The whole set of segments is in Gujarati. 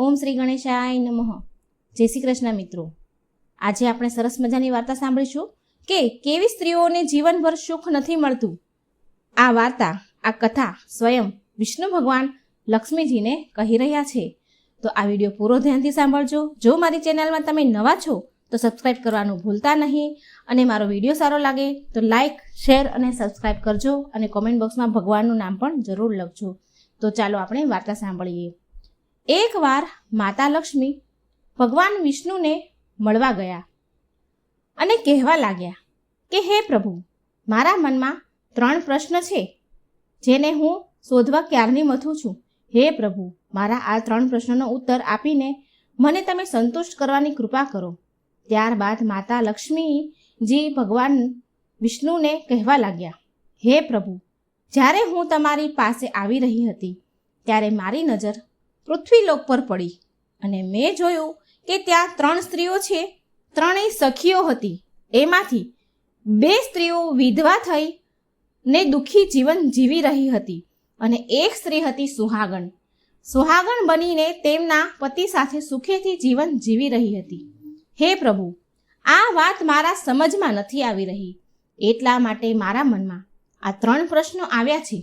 ઓમ શ્રી ગણેશાય નમઃ. જય શ્રી કૃષ્ણ મિત્રો. આજે આપણે સરસ મજાની વાર્તા સાંભળીશું કે કેવી સ્ત્રીઓને જીવનભર સુખ નથી મળતું. આ વાર્તા, આ કથા સ્વયં વિષ્ણુ ભગવાન લક્ષ્મીજીને કહી રહ્યા છે. તો આ વિડીયો પૂરો ધ્યાનથી સાંભળજો. જો મારી ચેનલમાં તમે નવા છો તો સબસ્ક્રાઈબ કરવાનું ભૂલતા નહીં, અને મારો વિડીયો સારો લાગે તો લાઈક, શેર અને સબસ્ક્રાઈબ કરજો, અને કોમેન્ટ બોક્સમાં ભગવાનનું નામ પણ જરૂર લખજો. તો ચાલો આપણે વાર્તા સાંભળીએ. એકવાર માતા લક્ષ્મી ભગવાન વિષ્ણુને મળવા ગયા અને કહેવા લાગ્યા કે હે પ્રભુ, મારા મનમાં 3 પ્રશ્ન છે જેને હું શોધવા ક્યારની મથું છું. હે પ્રભુ, મારા આ 3 પ્રશ્નોનો ઉત્તર આપીને મને તમે સંતુષ્ટ કરવાની કૃપા કરો. ત્યારબાદ માતા લક્ષ્મીજી ભગવાન વિષ્ણુને કહેવા લાગ્યા, હે પ્રભુ, જ્યારે હું તમારી પાસે આવી રહી હતી ત્યારે મારી નજર પૃથ્વીલોક પર પડી અને મેં જોયું કે ત્યાં 3 સ્ત્રીઓ છે. 3 સખીઓ હતી. એમાંથી 2 સ્ત્રીઓ વિધવા થઈ ને દુઃખી જીવન જીવી રહી હતી, અને 1 સ્ત્રી હતી સુહાગણ. સુહાગણ બનીને તેમના પતિ સાથે સુખેથી જીવન જીવી રહી હતી. હે પ્રભુ, આ વાત મારા સમજમાં નથી આવી રહી, એટલા માટે મારા મનમાં આ 3 પ્રશ્નો આવ્યા છે.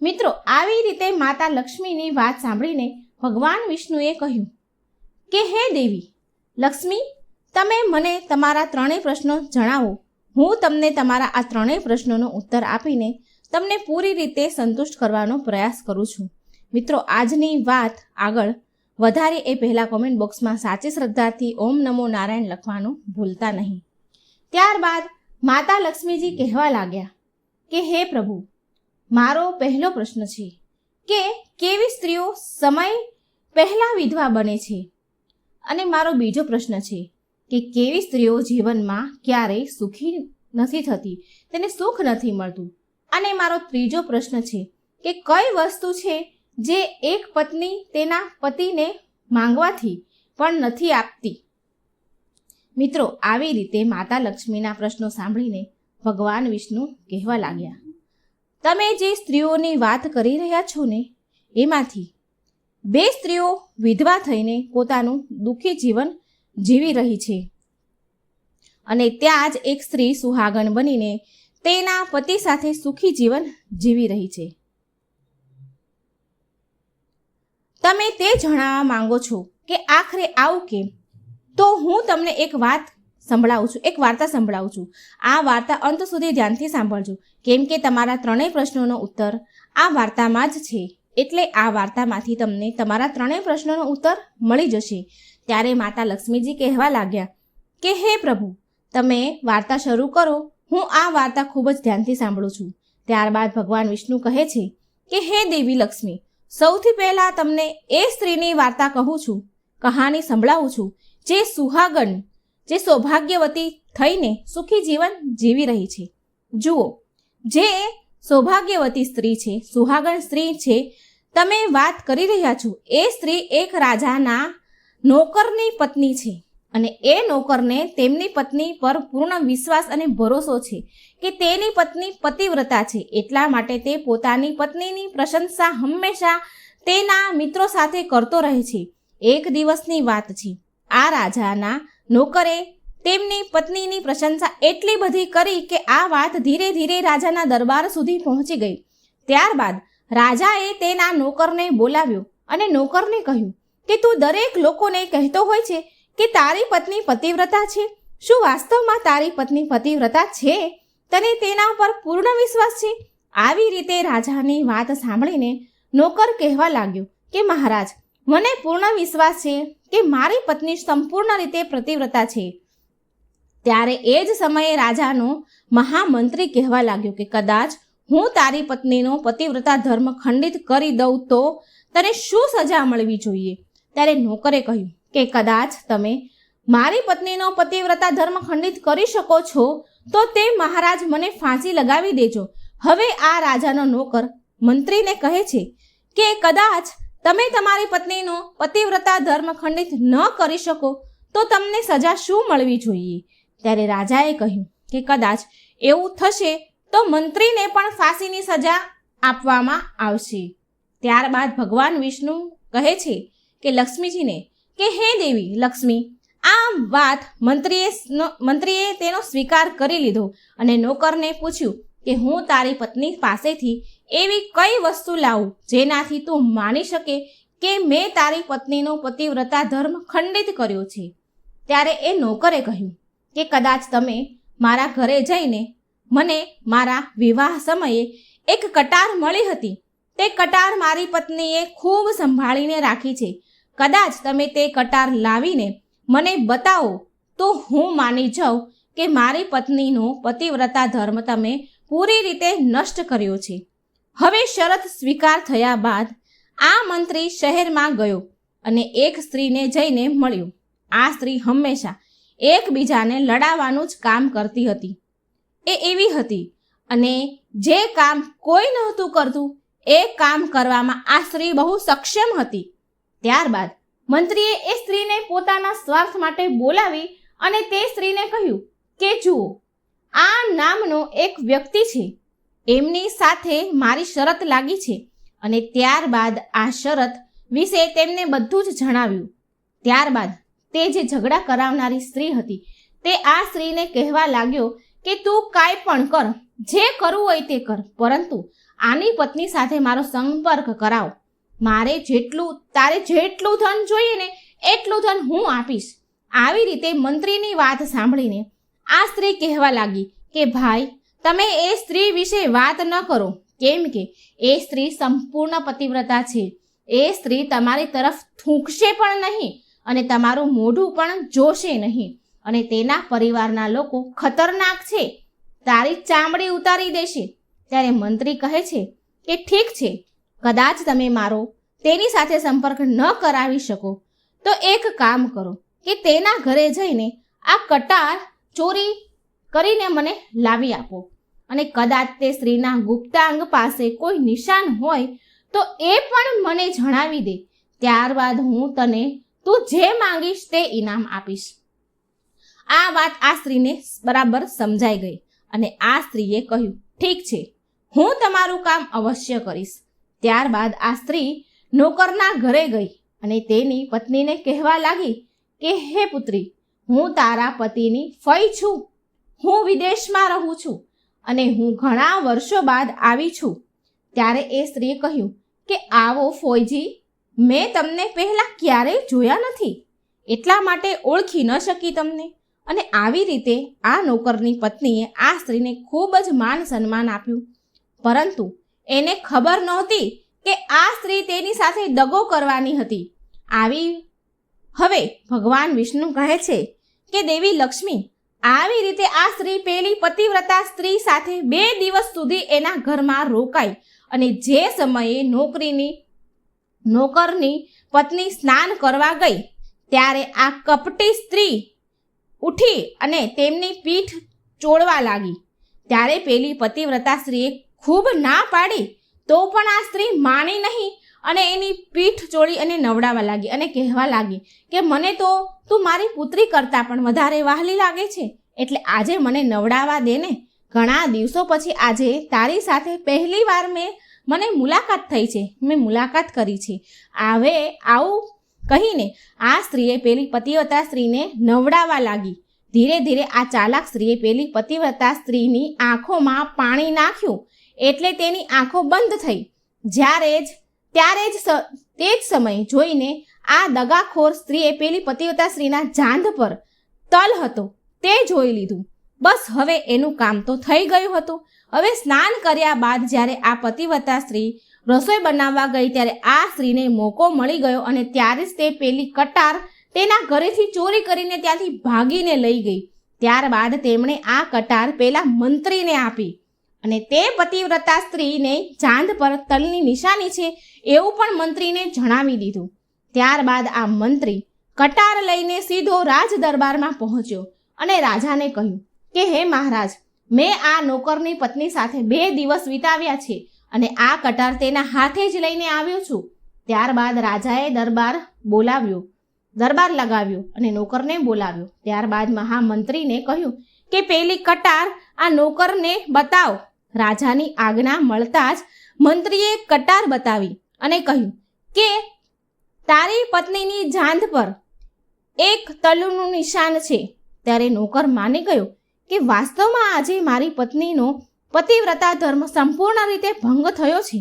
મિત્રો, આવી રીતે માતા લક્ષ્મીની વાત સાંભળીને ભગવાન વિષ્ણુએ કહ્યું કે હે દેવી લક્ષ્મી, તમે મને તમારા 3 પ્રશ્નો જણાવો. હું તમને તમારા આ 3 પ્રશ્નોનો ઉત્તર આપીને તમને પૂરી રીતે સંતુષ્ટ કરવાનો પ્રયાસ કરું છું. મિત્રો, આજની વાત આગળ વધારે એ પહેલાં કોમેન્ટ બોક્સમાં સાચી શ્રદ્ધાથી ઓમ નમો નારાયણ લખવાનું ભૂલતા નહીં. ત્યારબાદ માતા લક્ષ્મીજી કહેવા લાગ્યા કે હે પ્રભુ, મારો પહેલો પ્રશ્ન છે કે કેવી સ્ત્રીઓ સમય પહેલાં વિધવા બને છે, અને મારો બીજો પ્રશ્ન છે કે કેવી સ્ત્રીઓ જીવનમાં ક્યારેય સુખી નથી થતી, તેને સુખ નથી મળતું, અને મારો ત્રીજો પ્રશ્ન છે કે કઈ વસ્તુ છે જે એક પત્ની તેના પતિને માંગવાથી પણ નથી આપતી. મિત્રો, આવી રીતે માતા લક્ષ્મીના પ્રશ્નો સાંભળીને ભગવાન વિષ્ણુ કહેવા લાગ્યા, તમે જે સ્ત્રીઓની વાત કરી રહ્યા છો ને, એમાંથી 2 સ્ત્રીઓ વિધવા થઈને પોતાનું દુઃખી જીવન જીવી રહી છે, અને ત્યાં જ એક સ્ત્રી સુહાગણ બનીને તેના પતિ સાથે સુખી જીવન જીવી રહી છે. તમે તે જણાવવા માંગો છો કે આખરે આવું કેમ? તો હું તમને એક વાર્તા સંભળાવું છું. આ વાર્તા અંત સુધી ધ્યાનથી સાંભળજો, કેમ કે તમારા 3 પ્રશ્નોનો ઉત્તર આ વાર્તામાં જ છે. એટલે આ વાર્તામાંથી તમને તમારા 3 પ્રશ્નોનો ઉત્તર મળી જશે. ત્યારે માતા લક્ષ્મીજી કહેવા લાગ્યા કે હે પ્રભુ, તમે વાર્તા શરૂ કરો, હું આ વાર્તા ખૂબ જ ધ્યાનથી સાંભળું છું. ત્યારબાદ ભગવાન વિષ્ણુ કહે છે કે હે દેવી લક્ષ્મી, સૌથી પહેલાં તમને એ સ્ત્રીની વાર્તા કહું છું, કહાની સંભળાવું છું, જે સુહાગણ, જે સૌભાગ્યવતી થઈને સુખી જીવન જીવી રહી છે. જુઓ, જે સૌભાગ્યવતી સ્ત્રી છે, સુહાગણ સ્ત્રી છે, તમે વાત કરી રહ્યા છો, એ સ્ત્રી એક રાજાના નોકરની પત્ની છે, અને એ નોકરને તેમની પત્ની પર પૂર્ણ વિશ્વાસ અને ભરોસો છે કે તેની પત્ની પતિવ્રતા છે. એટલા માટે તે પોતાની પત્નીની પ્રશંસા હંમેશા તેના મિત્રો સાથે કરતો રહે છે. એક દિવસની વાત છે, આ રાજાના નોકરે તેમની પત્નીની પ્રશંસા એટલી બધી કરી કે આ વાત ધીરે ધીરે રાજાના દરબાર સુધી પહોંચી ગઈ. ત્યારબાદ રાજાએ તેના નોકરને બોલાવ્યો અને નોકરને કહ્યું કે તું દરેક લોકોને કહેતો હોય છે કે તારી પત્ની પતિવ્રતા છે. શું વાસ્તવમાં તારી પત્ની પતિવ્રતા છે? તને તેના પર પૂર્ણ વિશ્વાસ છે? આવી રીતે રાજાની વાત સાંભળીને નોકર કહેવા લાગ્યો કે મહારાજ, મને પૂર્ણ વિશ્વાસ છે કે મારી પત્ની સંપૂર્ણ રીતે પતિવ્રતા છે. ત્યારે એ જ સમયે રાજાનો મહામંત્રી કહેવા લાગ્યો કે કદાચ હું તારી પત્નીનો પતિવ્રતા ધર્મ ખંડિત કરી દઉં તો તને શું સજા મળવી જોઈએ? ત્યારે નોકરે કહ્યું કે કદાચ તમે મારી પત્નીનો પતિવ્રતા ધર્મ ખંડિત કરી શકો છો તો તે મહારાજ મને ફાંસી લગાવી દેજો. હવે આ રાજાનો નોકર મંત્રીને કહે છે કે કદાચ તમે તમારી પત્નીનો પતિવ્રતા ધર્મ ખંડિત ન કરી શકો તો તમને સજા શું મળવી જોઈએ? ત્યારે રાજાએ કહ્યું કે કદાચ એવું થશે તો મંત્રીને પણ ફાંસીની સજા આપવામાં આવશે. ત્યારબાદ ભગવાન વિષ્ણુ કહે છે કે લક્ષ્મીજીને કે હે દેવી લક્ષ્મી, આ વાત મંત્રીએ તેનો સ્વીકાર કરી લીધો અને નોકરને પૂછ્યું કે હું તારી પત્ની પાસેથી એવી કઈ વસ્તુ લાવું જેનાથી તું માની શકે કે મેં તારી પત્નીનો પતિવ્રતા ધર્મ ખંડિત કર્યો છે. ત્યારે એ નોકરે કહ્યું કે કદાચ તમે મારા ઘરે જઈને મને મારા વિવાહ સમયે એક કટાર મળી હતી. તે કટાર મારી પત્નીએ ખૂબ સંભાળીને રાખી છે. કદાચ તમે તે કટાર લાવીને મને બતાવો તો હું માની જાઉં કે મારી પત્નીનો પતિવ્રતા ધર્મ તમે પૂરી રીતે નષ્ટ કર્યો છે. હવે શરત સ્વીકાર થયા બાદ આ મંત્રી શહેરમાં ગયો અને એક સ્ત્રીને જઈને મળ્યો. આ સ્ત્રી હંમેશા એકબીજાને લડાવવાનું જ કામ કરતી હતી. એ એવી હતી અને જે કામ કોઈ નહોતું કરતું એ કામ કરવામાં આ સ્ત્રી બહુ સક્ષમ હતી. ત્યારબાદ મંત્રીએ એ સ્ત્રીને પોતાના સ્વાર્થ માટે બોલાવી અને તે સ્ત્રીને કહ્યું કે જુઓ, આ નામનો એક વ્યક્તિ છે, એમની સાથે મારી શરત લાગી છે. અને ત્યારબાદ આ શરત વિશે તેમને બધું જ જણાવ્યું. ત્યારબાદ તે જે ઝઘડા કરાવનારી સ્ત્રી હતી તે આ સ્ત્રીને કહેવા લાગ્યો કે તું કાંઈ પણ કર, જે કરવું હોય તે કર, પરંતુ આની પત્ની સાથે મારો સંપર્ક કરાવ. તારે જેટલું ધન જોઈએ ને એટલું ધન હું આપીશ. આવી રીતે મંત્રીની વાત સાંભળીને આ સ્ત્રી કહેવા લાગી કે ભાઈ, તમે એ સ્ત્રી વિશે વાત ન કરો, કેમ કે એ સ્ત્રી સંપૂર્ણ પતિવ્રતા છે. એ સ્ત્રી તમારી તરફ થૂંકશે પણ નહીં અને તમારું મોઢું પણ જોશે નહીં અને તેના પરિવારના લોકો ખતરનાક છે, તારી ચામડી ઉતારી દેશે. ત્યારે મંત્રી કહે છે કે ઠીક છે, કદાચ તમે મારો તેની સાથે સંપર્ક ન કરાવી શકો તો એક કામ કરો કે તેના ઘરે જઈને આ કટાર ચોરી કરીને મને લાવી આપો અને કદાચ તે સ્ત્રીના ગુપ્તાંગ પાસે કોઈ નિશાન હોય તો એ પણ મને જણાવી દે. ત્યારબાદ હું તું જે માંગીશ તે ઇનામ આપીશ. આ વાત આ સ્ત્રીને બરાબર સમજાઈ ગઈ અને આ સ્ત્રીએ કહ્યું ઠીક છે, હું તમારું કામ અવશ્ય કરીશ. ત્યારબાદ આ સ્ત્રી નોકરના ઘરે ગઈ અને તેની પત્નીને કહેવા લાગી કે હે પુત્રી, હું તારા પતિની ફઈ છું. હું વિદેશમાં રહું છું અને હું ઘણા વર્ષો બાદ આવી છું. ત્યારે એ સ્ત્રીએ કહ્યું કે આવો ફોઈજી, મેં તમને પહેલાં ક્યારેય જોયા નથી, એટલા માટે ઓળખી ન શકી તમને. અને આવી રીતે આ નોકરની પત્નીએ આ સ્ત્રીને ખૂબ જ માન સન્માન આપ્યું. પરંતુ એને ખબર નહોતી કે આ સ્ત્રી તેની સાથે દગો કરવાની હતી. હવે ભગવાન વિષ્ણુ કહે છે કે દેવી લક્ષ્મી, આવી રીતે આ સ્ત્રી પેલી પતિવ્રતા સ્ત્રી સાથે 2 દિવસ સુધી એના ઘરમાં રોકાઈ અને જે સમયે નોકરની પત્ની સ્નાન કરવા ગઈ ત્યારે આ કપટી સ્ત્રી ઉઠી અને તેમની પીઠ ચોળવા લાગી. ત્યારે પેલી પતિવ્રતા સ્ત્રીએ ખૂબ ના પાડી તો પણ આ સ્ત્રી માની નહીં અને એની પીઠ ચોળી અને નવડાવવા લાગી અને કહેવા લાગી કે મને તો તું મારી પુત્રી કરતાં પણ વધારે વહાલી લાગે છે, એટલે આજે મને નવડાવવા દે ને. ઘણા દિવસો પછી આજે તારી સાથે પહેલી વાર મને મુલાકાત થઈ છે, મેં મુલાકાત કરી છે. હવે આવું કહીને આ સ્ત્રીએ પેલી પતિવ્રતા સ્ત્રીને નવડાવવા લાગી. ધીરે ધીરે આ ચાલાક સ્ત્રીએ પેલી પતિવ્રતા સ્ત્રીની આંખોમાં પાણી નાખ્યું એટલે તેની આંખો બંધ થઈ. તે જ સમય જોઈને આ દગાખોર સ્ત્રીએ પેલી પતિવ્રતા સ્ત્રીના જાંઘ પર તલ હતો તે જોઈ લીધું. બસ હવે એનું કામ તો થઈ ગયું હતું. હવે સ્નાન કર્યા બાદ જ્યારે આ પતિવ્રતા સ્ત્રી રસોઈ બનાવવા ગઈ ત્યારે આ સ્ત્રીને મોકો મળી ગયો અને ત્યારે જ તે પેલી કટાર તેના ઘરેથી ચોરી કરીને ત્યાંથી ભાગીને લઈ ગઈ. ત્યારબાદ તેમણે આ કટાર પેલા મંત્રીને આપી અને તે પતિવ્રતા સ્ત્રીને જાંઘ પર તલની નિશાની છે એવું પણ મંત્રીને જણાવી દીધું. ત્યારબાદ આ મંત્રી કટાર લઈને સીધો રાજ દરબારમાં પહોંચ્યો અને રાજાને કહ્યું કે હે મહારાજ, મેં આ નોકરની પત્ની સાથે 2 દિવસ વિતાવ્યા છે અને આ કટાર તેના હાથે જ લઈને આવ્યો છું. ત્યારબાદ રાજાએ દરબાર લગાવ્યો અને નોકરને બોલાવ્યો. ત્યારબાદ મહામંત્રીને કહ્યું કે પેલી કટાર આ નોકરને બતાવ. રાજાની આજ્ઞા મળતા જ મંત્રીએ કટાર બતાવી અને કહ્યું કે તારી પત્નીની જાંઘ પર એક તલનું નિશાન છે. ત્યારે નોકર માની ગયો કે વાસ્તવમાં આજે મારી પત્નીનો પતિવ્રતા ધર્મ સંપૂર્ણ રીતે ભંગ થયો છે.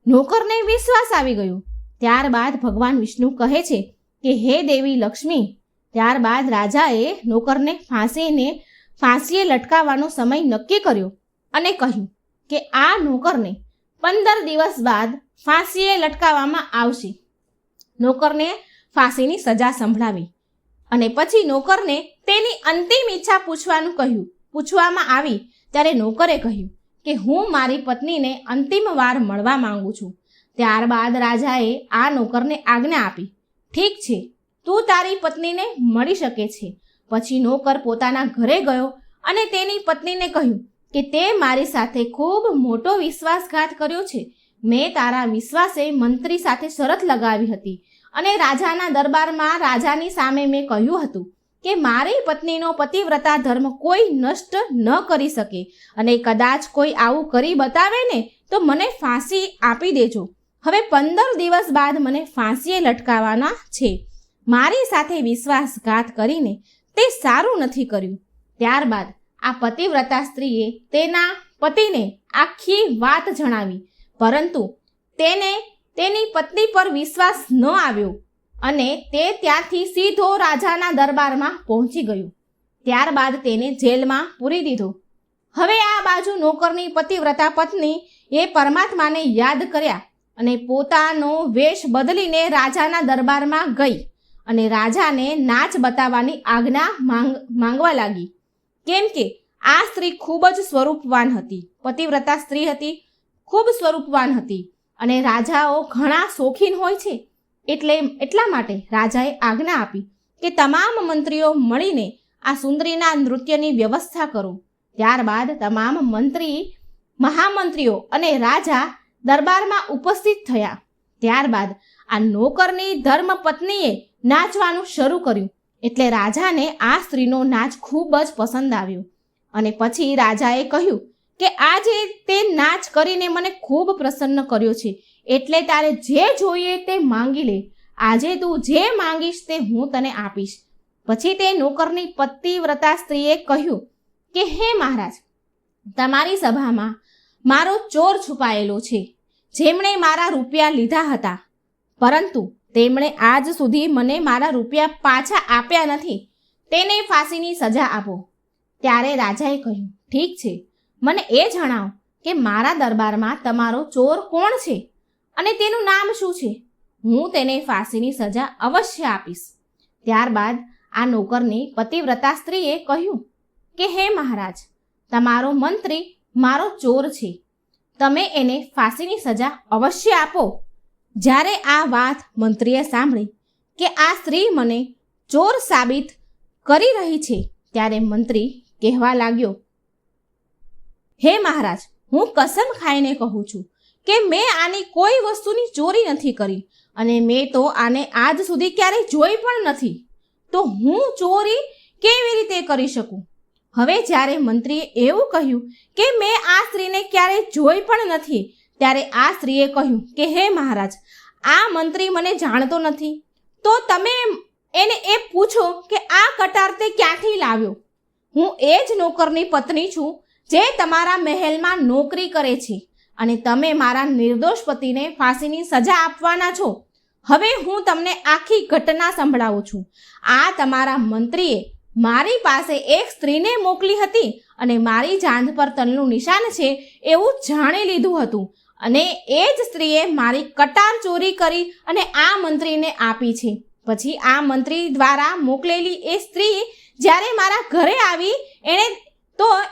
નોકરને વિશ્વાસ આવી ગયો. ત્યારબાદ ભગવાન વિષ્ણુ કહે છે કે હે દેવી લક્ષ્મી. ત્યારબાદ રાજાએ નોકરને ફાંસીએ લટકાવવાનો સમય નક્કી કર્યો અને કહ્યું કે આ નોકરને 15 દિવસ બાદ ફાંસીએ લટકાવવામાં આવશે. નોકરને ફાંસીની સજા સંભળાવી અને પછી નોકરને તેની અંતિમ ઈચ્છા પૂછવામાં આવી. ત્યારે નોકરે કહ્યું કે હું મારી પત્નીને અંતિમ વાર મળવા માંગુ છું. ત્યારબાદ રાજાએ આ નોકરને આજ્ઞા આપી, ઠીક છે, તું તારી પત્નીને મળી શકે છે. પછી નોકર પોતાના ઘરે ગયો અને તેની પત્નીને કહ્યું કે તે મારી સાથે ખૂબ મોટો વિશ્વાસઘાત કર્યો છે. મેં તારા વિશ્વાસે મંત્રી સાથે શરત લગાવી હતી અને રાજાના દરબારમાં રાજાની સામે મેં કહ્યું હતું કે મારી પત્નીનો પતિવ્રતા ધર્મ કોઈ નષ્ટ ન કરી શકે અને કદાચ કોઈ આવું કરી બતાવે ને તો મને ફાંસી આપી દેજો. હવે 15 દિવસ બાદ મને ફાંસીએ લટકાવવાના છે. મારી સાથે વિશ્વાસઘાત કરીને તે સારું નથી કર્યું. ત્યારબાદ આ પતિવ્રતા સ્ત્રીએ તેના પતિને આખી વાત જણાવી, પરંતુ તેને તેની પત્ની પર વિશ્વાસ ન આવ્યો અને તે ત્યાંથી સીધો રાજાના દરબારમાં પહોંચી ગયો. ત્યારબાદ તેને જેલમાં પૂરી દીધો. હવે આ બાજુ નોકરની પતિવ્રતા પત્ની એ પરમાત્માને યાદ કર્યા અને પોતાનો વેશ બદલીને રાજાના દરબારમાં ગઈ અને રાજાને નાચ બતાવવાની આજ્ઞા માંગવા લાગી. કેમ કે આ સ્ત્રી ખૂબ જ સ્વરૂપવાન હતી, પતિવ્રતા સ્ત્રી હતી, ખૂબ સ્વરૂપવાન હતી અને રાજાઓ ઘણા શોખીન હોય છે. એટલા માટે રાજાએ આજ્ઞા આપી કે તમામ મંત્રીઓ મળીને આ સુંદરીના નૃત્યની વ્યવસ્થા કરો. ત્યારબાદ તમામ મહામંત્રીઓ અને રાજા દરબારમાં ઉપસ્થિત થયા. ત્યારબાદ આ નોકરની ધર્મપત્નીએ નાચવાનું શરૂ કર્યું. એટલે રાજાને આ સ્ત્રીનો નાચ ખૂબ જ પસંદ આવ્યો અને પછી રાજાએ કહ્યું કે આજે તે નાચ કરીને મને ખૂબ પ્રસન્ન કર્યો છે, એટલે તારે જે જોઈએ તે માંગી લે. આજે તું જે માંગીશ તે હું તને આપીશ. પછી તે નોકરની પતિવ્રતા સ્ત્રીએ કહ્યું કે હે મહારાજ, તમારી સભામાં મારો ચોર છુપાયેલો છે, જેમણે મારા રૂપિયા લીધા હતા, પરંતુ તેમણે આજ સુધી મને મારા રૂપિયા પાછા આપ્યા નથી. તેને ફાંસીની સજા આપો. ત્યારે રાજાએ કહ્યું, ઠીક છે, મને એ જણાવો કે મારા દરબારમાં તમારો ચોર કોણ છે અને તેનું નામ શું છે. હું તેને ફાંસીની સજા અવશ્ય આપીશ. ત્યારબાદ આ નોકરની પતિવ્રતા સ્ત્રીએ કહ્યું કે હે મહારાજ, તમારો મંત્રી મારો ચોર છે, તમે એને ફાંસીની સજા અવશ્ય આપો. જ્યારે આ વાત મંત્રીએ સાંભળી કે આ સ્ત્રી મને ચોર સાબિત કરી રહી છે, ત્યારે મંત્રી કહેવા લાગ્યો, હે મહારાજ, હું કસમ ખાઈને કહું છું કે મેં આની કોઈ વસ્તુની ચોરી નથી કરી અને મેં તો આને આજ સુધી ક્યારેય જોઈ પણ નથી, તો હું ચોરી કેવી રીતે કરી શકું. હવે જ્યારે મંત્રીએ એવું કહ્યું કે મેં આ સ્ત્રીને ક્યારેય જોઈ પણ નથી, ત્યારે આ સ્ત્રીએ કહ્યું કે હે મહારાજ, આ મંત્રી મને જાણતો નથી, તો તમે એને એ પૂછો કે આ કટાર તે ક્યાંથી લાવ્યો. હું એ જ નોકરની પત્ની છું જે તમારા મહેલમાં નોકરી કરે છે અને તમે મારા નિર્દોષ પતિને ફાંસીની સજા આપવાના છો. હવે હું તમને આખી ઘટના સંભળાવું છું. આ તમારા મંત્રીએ મારી પાસે એક સ્ત્રીને મોકલી હતી અને મારી જાંઘ પર તલનું નિશાન છે એવું જાણી લીધું હતું અને એ જ સ્ત્રીએ મારી કટાર ચોરી કરી અને આ મંત્રીને આપી છે. પછી આ મંત્રી દ્વારા મોકલેલી એ સ્ત્રી જ્યારે મારા ઘરે આવી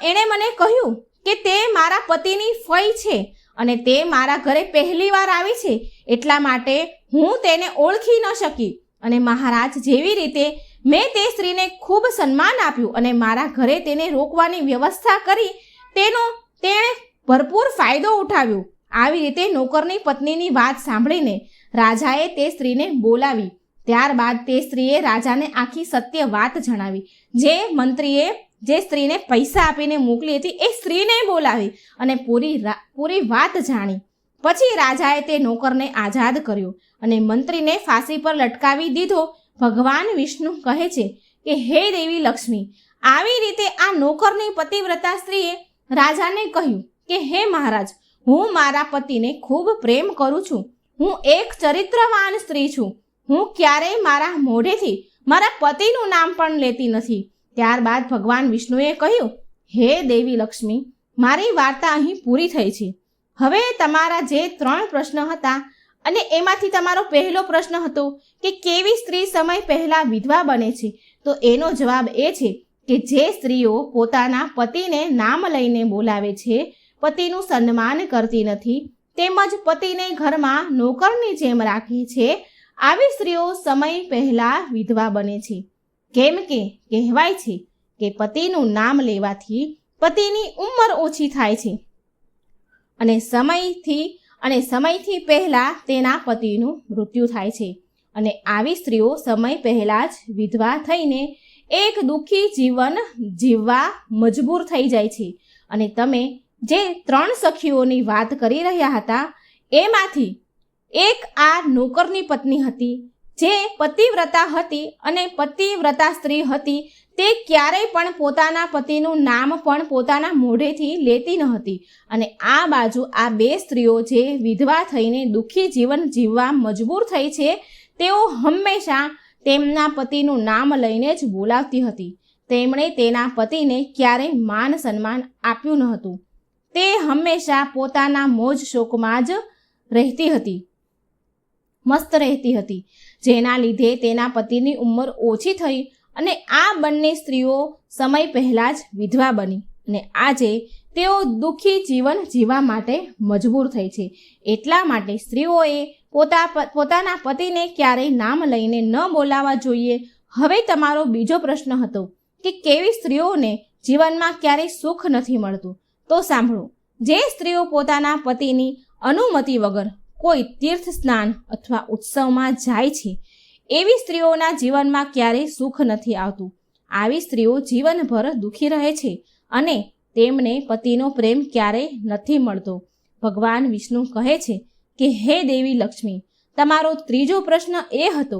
એણે મને કહ્યું કે તે મારા પતિની ફઈ છે અને તે મારા ઘરે પહેલી વાર આવી છે, એટલા માટે હું તેને ઓળખી ન શકી અને મહારાજ જેવી રીતે મેં તે સ્ત્રીને ખૂબ સન્માન આપ્યું અને મારા ઘરે તેને રોકવાની વ્યવસ્થા કરી, તેણે ભરપૂર ફાયદો ઉઠાવ્યો. આવી રીતે નોકરની પત્નીની વાત સાંભળીને રાજાએ તે સ્ત્રીને બોલાવી. ત્યારબાદ તે સ્ત્રીએ રાજાને આખી સત્ય વાત જણાવી. જે મંત્રીએ જે સ્ત્રીને પૈસા આપીને મોકલી હતી એ સ્ત્રીને બોલાવી અને પૂરી વાત જાણી. પછી રાજાએ તે નોકરને આઝાદ કર્યો અને મંત્રીને ફાંસી પર લટકાવી દીધો. ભગવાન વિષ્ણુ કહે છે કે હે દેવી લક્ષ્મી, આવી રીતે આ નોકરની પતિવ્રતા સ્ત્રીએ રાજાને કહ્યું કે હે મહારાજ, હું મારા પતિને ખૂબ પ્રેમ કરું છું. હું એક ચરિત્રવાન સ્ત્રી છું. હું ક્યારેય મારા મોઢેથી મારા પતિનું નામ પણ લેતી નથી. ત્યારબાદ ભગવાન વિષ્ણુએ કહ્યું, હે દેવી લક્ષ્મી, મારી વાર્તા અહીં પૂરી થઈ છે. હવે તમારા જે 3 પ્રશ્ન હતા અને એમાંથી તમારો પહેલો પ્રશ્ન હતો કે કેવી સ્ત્રી સમય પહેલા વિધવા બને છે, તો એનો જવાબ એ છે કે જે સ્ત્રીઓ પોતાના પતિને નામ લઈને બોલાવે છે, પતિનું સન્માન કરતી નથી, તેમજ પતિને ઘરમાં નોકરની જેમ રાખે છે, આવી સ્ત્રીઓ સમય પહેલા વિધવા બને છે. કેમ કે કહેવાય છે કે પતિનું નામ લેવાથી પતિની ઉંમર ઓછી થાય છે અને સમયથી પહેલા તેના પતિનું મૃત્યુ થાય છે. અને આવી સ્ત્રીઓ સમય પહેલા જ વિધવા થઈને એક દુઃખી જીવન જીવવા મજબૂર થઈ જાય છે. અને તમે જે 3 સખીઓની વાત કરી રહ્યા હતા એમાંથી એક આ નોકરની પત્ની હતી, જે પતિવ્રતા હતી અને પતિવ્રતા સ્ત્રી હતી. તે ક્યારેય પણ પોતાના પતિનું નામ પણ પોતાના મોઢેથી લેતી ન હતી. અને આ બાજુ આ 2 સ્ત્રીઓ જે વિધવા થઈને દુઃખી જીવન જીવવા મજબૂર થઈ છે, તેઓ હંમેશા તેમના પતિનું નામ લઈને જ બોલાવતી હતી. તેમણે તેના પતિને ક્યારેય માન સન્માન આપ્યું ન હતું. તે હંમેશા પોતાના મોજ શોકમાં જ રહેતી હતી, મસ્ત રહેતી હતી, જેના લીધે તેના પતિની ઉંમર ઓછી થઈ અને આ બંને સ્ત્રીઓ સમય પહેલાં જ વિધવા બની અને આજે તેઓ દુઃખી જીવન જીવવા માટે મજબૂર થઈ છે. એટલા માટે સ્ત્રીઓએ પોતાના પતિને ક્યારેય નામ લઈને ન બોલાવવા જોઈએ. હવે તમારો બીજો પ્રશ્ન હતો કે કેવી સ્ત્રીઓને જીવનમાં ક્યારેય સુખ નથી મળતું, તો સાંભળો. જે સ્ત્રીઓ પોતાના પતિની અનુમતિ વગર કોઈ તીર્થ સ્નાન અથવા ઉત્સવમાં જાય છે, એવી સ્ત્રીઓના જીવનમાં ક્યારેય સુખ નથી આવતું. આવી સ્ત્રીઓ જીવનભર દુઃખી રહે છે અને તેમને પતિનો પ્રેમ ક્યારેય નથી મળતો. ભગવાન વિષ્ણુ કહે છે કે હે દેવી લક્ષ્મી, તમારો ત્રીજો પ્રશ્ન એ હતો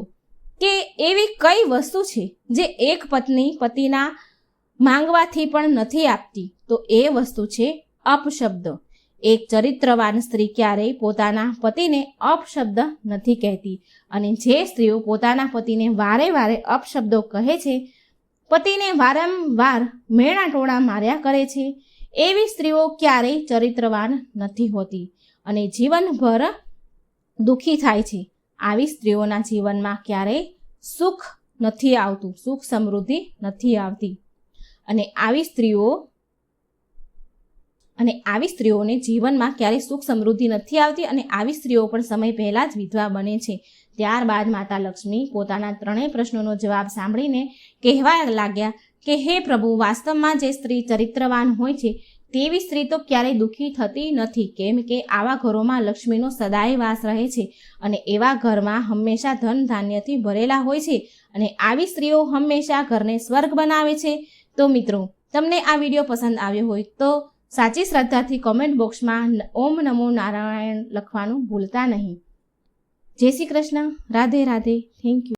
કે એવી કઈ વસ્તુ છે જે એક પત્ની પતિના માંગવાથી પણ નથી આપતી, તો એ વસ્તુ છે અપશબ્દ. એક ચરિત્રવાન સ્ત્રી ક્યારેય પોતાના પતિને અપશબ્દ નથી કહેતી. અને જે સ્ત્રીઓ પોતાના પતિને વારે વારે અપશબ્દો કહે છે, પતિને વારંવાર મેણા ટોળા માર્યા કરે છે, એવી સ્ત્રીઓ ક્યારેય ચરિત્રવાન નથી હોતી અને જીવનભર દુઃખી થાય છે. આવી સ્ત્રીઓના જીવનમાં ક્યારેય સુખ નથી આવતું, સુખ સમૃદ્ધિ નથી આવતી. અને આવી સ્ત્રીઓને જીવનમાં ક્યારેય સુખ સમૃદ્ધિ નથી આવતી અને આવી સ્ત્રીઓ પણ સમય પહેલાં જ વિધવા બને છે. ત્યારબાદ માતા લક્ષ્મી પોતાના 3 પ્રશ્નોનો જવાબ સાંભળીને કહેવા લાગ્યા કે હે પ્રભુ, વાસ્તવમાં જે સ્ત્રી ચરિત્રવાન હોય છે તેવી સ્ત્રી તો ક્યારેય દુઃખી થતી નથી. કેમ કે આવા ઘરોમાં લક્ષ્મીનો સદાય વાસ રહે છે અને એવા ઘરમાં હંમેશા ધન ધાન્યથી ભરેલા હોય છે અને આવી સ્ત્રીઓ હંમેશા ઘરને સ્વર્ગ બનાવે છે. તો મિત્રો, તમને આ વિડીયો પસંદ આવ્યો હોય તો સાચી શ્રદ્ધાથી કોમેન્ટ બોક્સમાં ઓમ નમો નારાયણ લખવાનું ભૂલતા નહીં. જય શ્રી કૃષ્ણ. રાધે રાધે. Thank you.